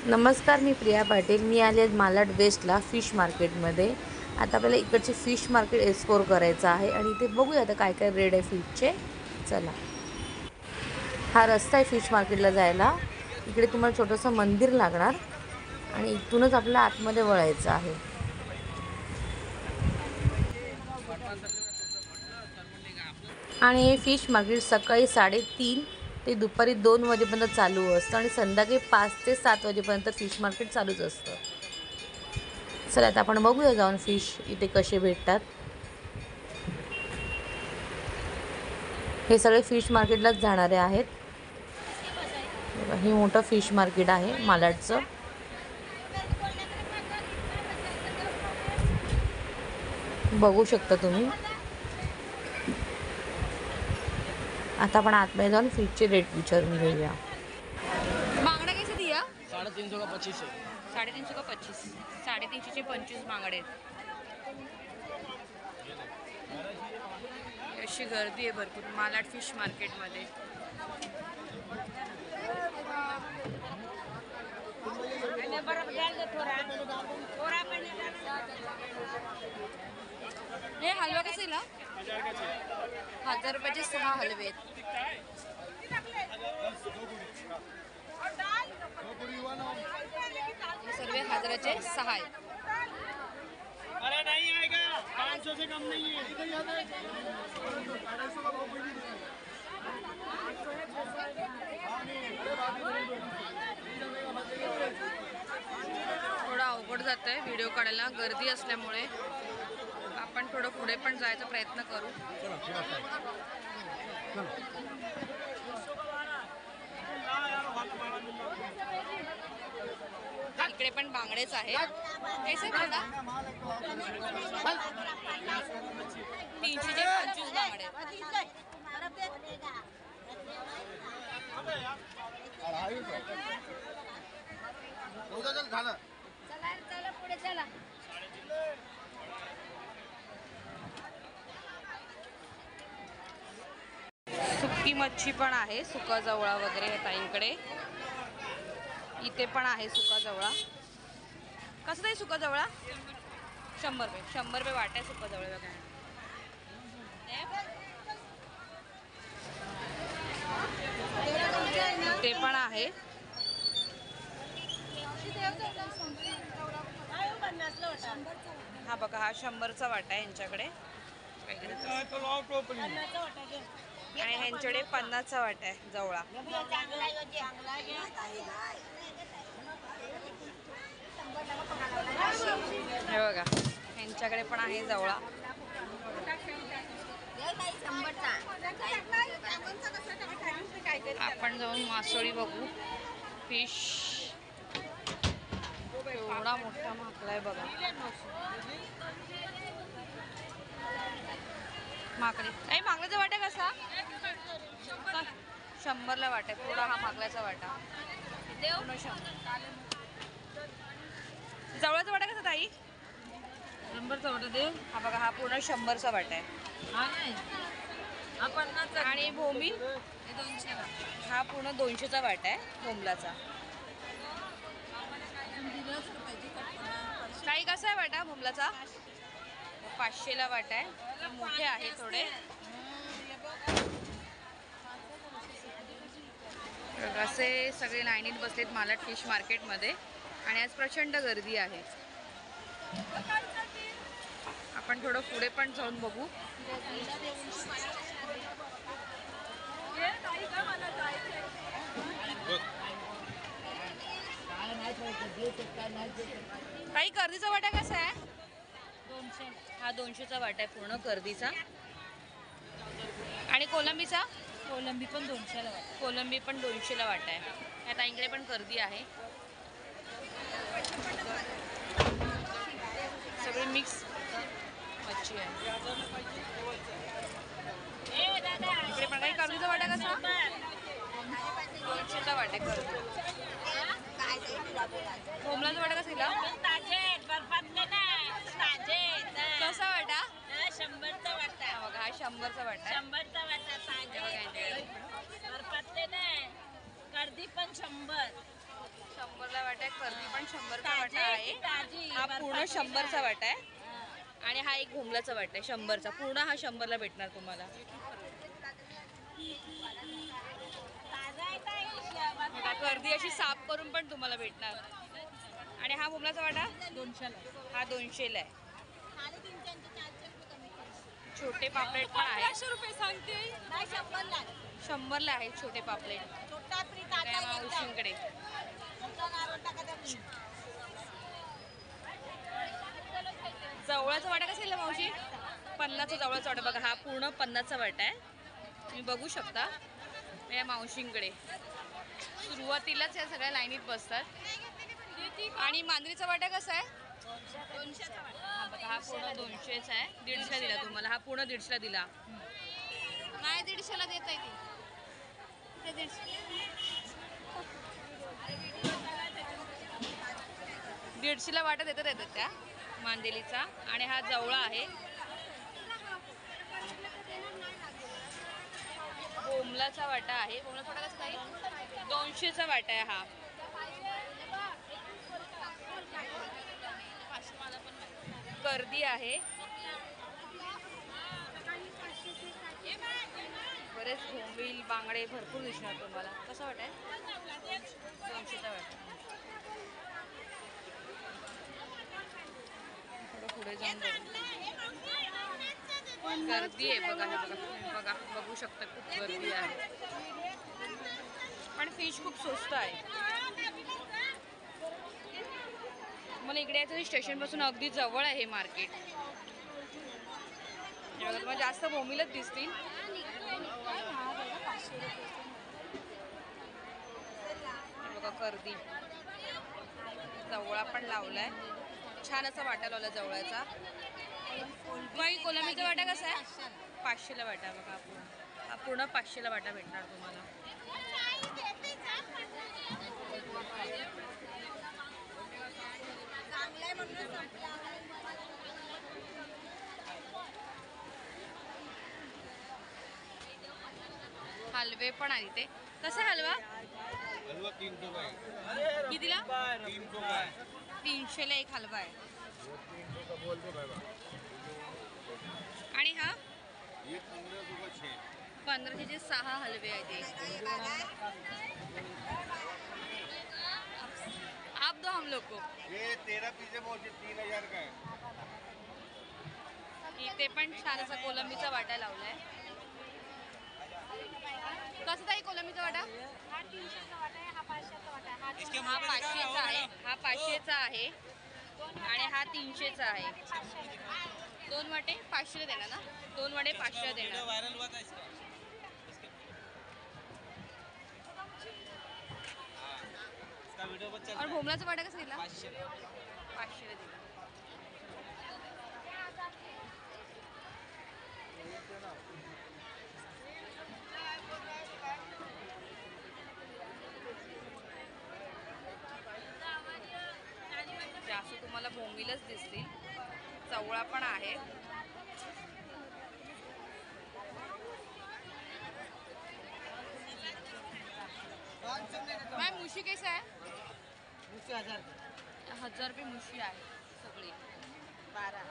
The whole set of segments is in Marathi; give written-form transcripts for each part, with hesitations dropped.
नमस्कार, मी प्रिया पाटील. मी आले मालाड वेस्टला फिश मार्केटमध्ये. आता आपल्याला इकडचे फिश मार्केट एक्सप्लोर करायचं आहे आणि इथे बघूया आता काय काय रेट आहे फिशचे. चला, हा रस्ता आहे फिश मार्केटला जायला. इकडे तुम्हाला छोटंसं मंदिर लागणार आणि इथूनच आपल्याला आतमध्ये वळायचं आहे. आणि हे फिश मार्केट सकाळी 3:30 ते दुपारी 2 वाजेपर्यंत चालू असतं आणि संध्याकाळी 5 ते 7 वाजेपर्यंत फिश मार्केट चालूच असतं. चला, आता आपण बघूया जाऊन फिश इथे कसे भेटतात. हे सगळे फिश मार्केटलाच जाणारे आहेत. हे मोठं फिश मार्केट आहे मालाडचं. बघू शकता तुम्ही. आता आपण आतमध्ये जाऊन फिशचे रेट विचारून घेऊया. बांगड़ा कैसे दिया? 350 का 25 है। 350 का 25, 350 चे 25 बांगडे. अशी गर्दी आहे भरपूर मालाड फिश मार्केटमध्ये. हे हलवा कसा दिला? 1000 रुपयाचे 6 हलवे आहेत. हे सर्व 1000चे 6 आहेत. अरे नहीं आएगा, 500 से कम नहीं है। थोडं अवघड जात आहे व्हिडिओ काढायला गर्दी असल्यामुळे. आपण थोडं पुढे पण जायचा प्रयत्न करू. इकडे पण बांगडेच आहेत. कैसे बांगडा? 300 चे 25 बांगडे. चला पुढे चला. सुकी मच्छी पण आहे, सुका जवळा वगैरे ताईंकडे. इथे पण आहे सुका जवळा. कसं आहे सुका जवळा? 100 रुपये. 100 रुपये वाटा आहे सुका जवळ बघा. ते पण आहे. हा बघा, हा 100चा वाटा आहे यांच्याकडे. आणि ह्यांच्याकडे 50चा वाटा आहे जवळा. हे बघा, ह्यांच्याकडे पण आहे जवळा. आपण जाऊन मासोळी बघू. फिश एवढा मोठा माकला आहे बघा. माकडे आई, मागल्याचा वाटा कसा? 100ला वाटा आहे पूर्ण. हा मागल्याचा वाटा पूर्ण 100. जवळचा वाटा कसा ताई? 100चा वाटा दे. हा बघा, हा पूर्ण 100चा वाटा आहे. हा नाही, हा 50चा. आणि भोमी 200ला. हा पूर्ण 200चा वाटा आहे भोमलाचा. काही कसा आहे वाटा भोमलाचा? 500ला वाटा आहे. मोठे आहे थोडे. असे सगळे लाईनीत बसलेत मालाड फिश मार्केटमध्ये आणि आज प्रचंड गर्दी आहे. आपण थोडं पुढे पण जाऊन बघू. काही कर्दीचा वाटा कसा आहे? 200. हा 200चा वाटा आहे पूर्ण कर्दीचा. आणि कोलंबीचा? कोलंबी पण 200ला वाटा. कोलंबी पण 200ला वाटा आहे. आता इकडे पण गर्दी आहे. सगळी मिक्स मच्छी आहे. इकडे पण काही कर्दीचा वाटा कसा? 200चा वाटा आहे कर्दी. कोंबलाचा वाटा कसा दिला? कसा वाटा? 100चा वाटा. बघा, हा 100चा वाटा आहे. 100चा वाटा ताजे. बरपातले नाही. कर्दी पण 100. 100ला वाटा आहे. कर्दी पण 100चा ताजी वाटा आहे, आहे. ताजी. हा पूर्ण बर्फाची 100चा वाटा आहे. हा. आणि हा एक भोमलाचा वाटा आहे 100चा. पूर्ण हा 100ला भेटणार तुम्हाला. ताजा आहे ताई. बघा, कर्दी अशी साफ करून पण तुम्हाला भेटणार. आणि हा भोमलाचा वाटा 200ला. हा 200ला आहे. साडेतीनशे 400 रुपये कमी करू. छोटे पापलेट पण आहेत. 1500 रुपये सांगते. नाही 100ला. 100ला आहेत छोटे पापलेट. छोटा फ्री काय ताजा एकदम. मावशींकडे तुमचा नारळ टाका त्यात. जवळचा वाटा कसा आहे मावशी? 50चा जवळचा वाटा. बघा, हा पूर्ण 50चा वाटा आहे. तुम्ही बघू शकता या मावशींकडे. सुरुवातीलाच या सगळ्या लाईनीत बसतात. आणि मांजरीचा वाटा कसा आहे? 200चा वाटा. हा बघा, हा पूर्ण 200चा आहे. 150ला दिला तुम्हाला. हा पूर्ण 150ला दिला. नाही 150ला देत आहे ती. 150ला वाटा देतात येतात त्या मांदेलीचा. आणि हा जवळा आहे. बोमलाचा वाटा आहे. बोमलाचा वाटा कसा आहे? 200चा वाटा आहे हा. कर्दी आहे. बरेच भोंबील बांगडे भरपूर दिसणार तुम्हाला. कसा वाटा आहे? 200चा वाटा. थोडं पुढे जाऊन गर्दी आहे. बघा, हे बघा, तुम्ही बघा, बघू शकता खूप गर्दी आहे. पण फिश खूप स्वस्त आहे. मला इकडे यायचं स्टेशनपासून अगदी जवळ आहे हे मार्केट. हे बघा, तुम्हाला जास्त बोंबीलच दिसतील. हे बघा कर्दी. जवळा पण लावलाय. छान असा वाटा लावला जवळाचा. बाई कोलंबीचा वाटा कसा आहे? 500ला वाटा. बघा, हा पूर्ण 500ला वाटा भेटणार तुम्हाला. हलवे पण आहे इथे. कसा आहे हलवा? हलवा 300 का है। कितीला? 300 का है। 300ला एक हलवा आहे. 300 का बोल दो भाई। आणि हा ये 1500 का 6। 1500चे 6 हलवे आहेत ते. आप दो हम लोग को. ये 13 पीसे बोलते 3000 का है। इथे पण छान असा कोलंबीचा वाटा लावलाय. कसं ताई कोलंबीचा वाटा? हा 300चा वाटा आहे. हा 500चा वाटा आहे. हा 500चा आहे. हा 500चा आहे. आणि हा 300चा आहे. 2 वाटे 500 देणार ना? 2 वाटे 500 देणार. वायरल हुआ था इसका। इसका वीडियो बहुत चल और भोमलाचा वाटा कसा दिला? 500। 500 दिला. जास्त तुम्हाला बोंबीलच दिसतील. चवळा पण आहे. मॅम मुशी कैसा आहे? 1000 रुपये मुशी आहे सगळी. 12.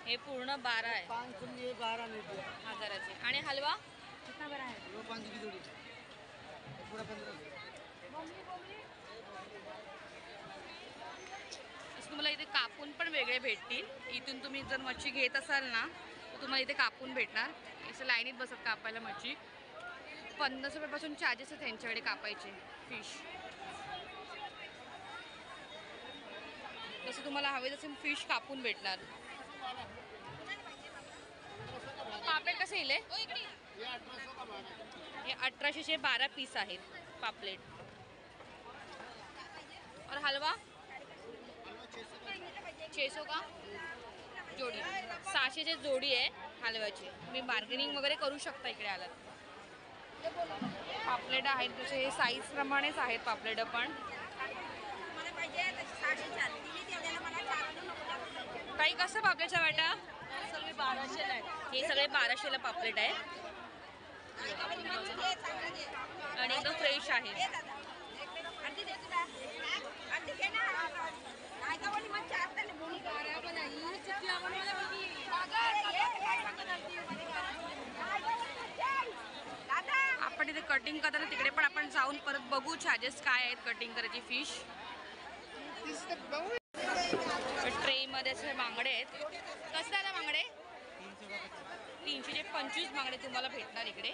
हे पूर्ण 12 आहे 500 लिए 12 ले दिया। 1000चे. आणि हलवा कितना बड़ा है? वो 5 की जोड़ी। पूरा 1500। असं तुम्हाला इथे कापून पण वेगळे भेटतील. इथून तुम्ही जर मच्छी घेत असाल ना तर तुम्हाला इथे कापून भेटणार. असं लाईनीत बसत कापायला मच्छी. 50 रुपयापासून चार्जेस आहेत त्यांच्याकडे कापायचे फिश. जसं तुम्हाला हवे तसे फिश कापून भेटणार. पापलेट कसे येईल? हे 1800चे 12 पीस आहेत पापलेट. और हलवा 600 का जोडी. 600चे जोडी आहे हलव्याची. तुम्ही बार्गेनिंग वगैरे करू शकता इकडे आलात. पापलेट आहेत तसे हे साईज प्रमाणेच आहेत पापलेट पण. काही कसं पापलेटचा वाटा? सगळे 1200ला आहे. हे सगळे 1200ला पापलेट आहे. आणि एकदम फ्रेश आहे. कटिंग करताना तिकडे पण आपण जाऊन परत बघू चार्जेस काय आहेत कटिंग करायची फिश. ट्रे मध्ये असे बांगडे आहेत. कसं झालं बांगडे? 325 बांगडे तुम्हाला भेटणार इकडे.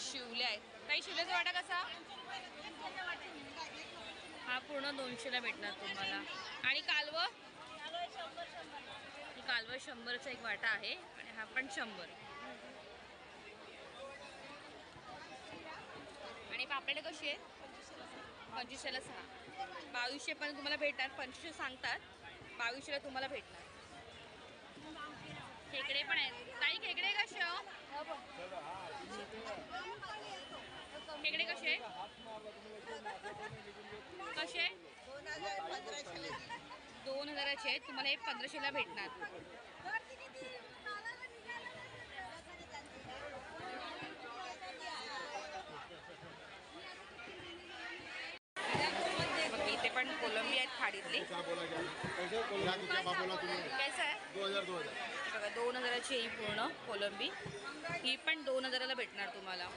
शिवले आहेत. काही शिवल्याचा वाटा कसा? हा पूर्ण 200ला भेटणार तुम्हाला. आणि कालवं? कालवं 100चा एक वाटा आहे आणि हा पण 100. आणि पापलेट कशी आहे? 25ला 6. 2200 पण तुम्हाला भेटणार. 2500 सांगतात, 2200ला तुम्हाला भेटणार. खेकडे पण आहेत. काही खेकडे कसे हो? खेकडे कसे कसे? 2000चे आहेत. तुम्हाला हे 1500ला भेटणार. इथे पण कोलंबी आहेत खाडीतली. कैसा आहे? 2000ची ही पूर्ण कोलंबी. ही पण 2000ला भेटणार तुम्हाला.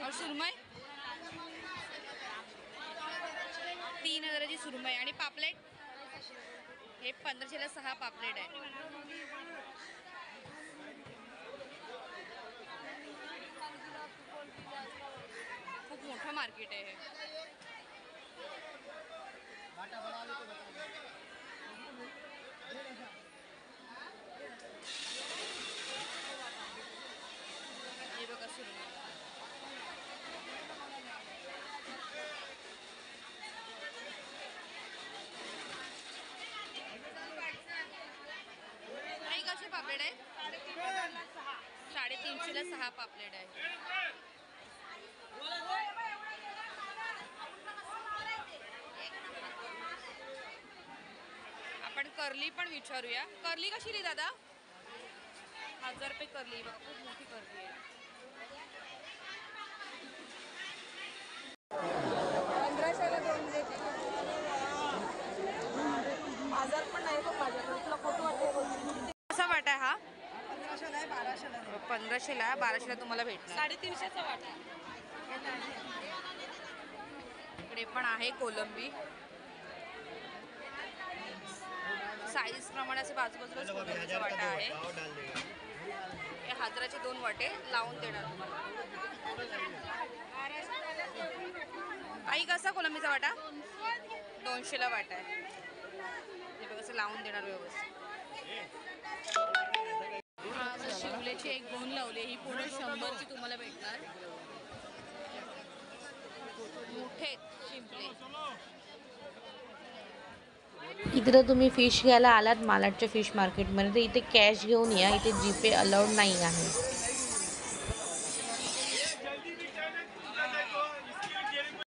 और सुरमई 3000ची सुरमई. आणि पापलेट हे 1500ला 6 पापलेट आहे. खूप मोठं मार्केट आहे हे. हे बघा सुरमई. काही कसे पापलेट आहे? 350ला 6 पापलेट आहे. आपण कर्ली पण विचारूया. कर्ली कशी रे दादा? 1000 रुपये कर्ली. बघा खूप मोठी कर्ली आहे. 1500ला 2 देते. 1000 पण नाही बघ माझ्याकडे. तुला फोटो वाटते. कसा वाटा हा? 1500ला आहे, 1200ला आहे. 1500ला 1200ला तुम्हाला भेटणार. 350चा वाटा. इकडे पण आहे कोलंबी. साईज प्रमाणे असे बाजूबाजूलाच कोलंबीचा वाटा आहे. हे 1000चे 2 वाटे लावून देणार तुम्हाला. आई कसा कोलंबीचा वाटा? 200ला वाटा आहे. हे बघ असं लावून देणार व्यवस्थित. शिवलेची एक गोण लावली. ही पूर्ण 100ची तुम्हाला भेटणार. मोठे शिंपले. इकडं तुम्ही फिश घ्यायला आलात मालाडच्या फिश मार्केटमध्ये तर इथे कॅश घेऊन या. इथे जीपे अलाउड नाही आहे.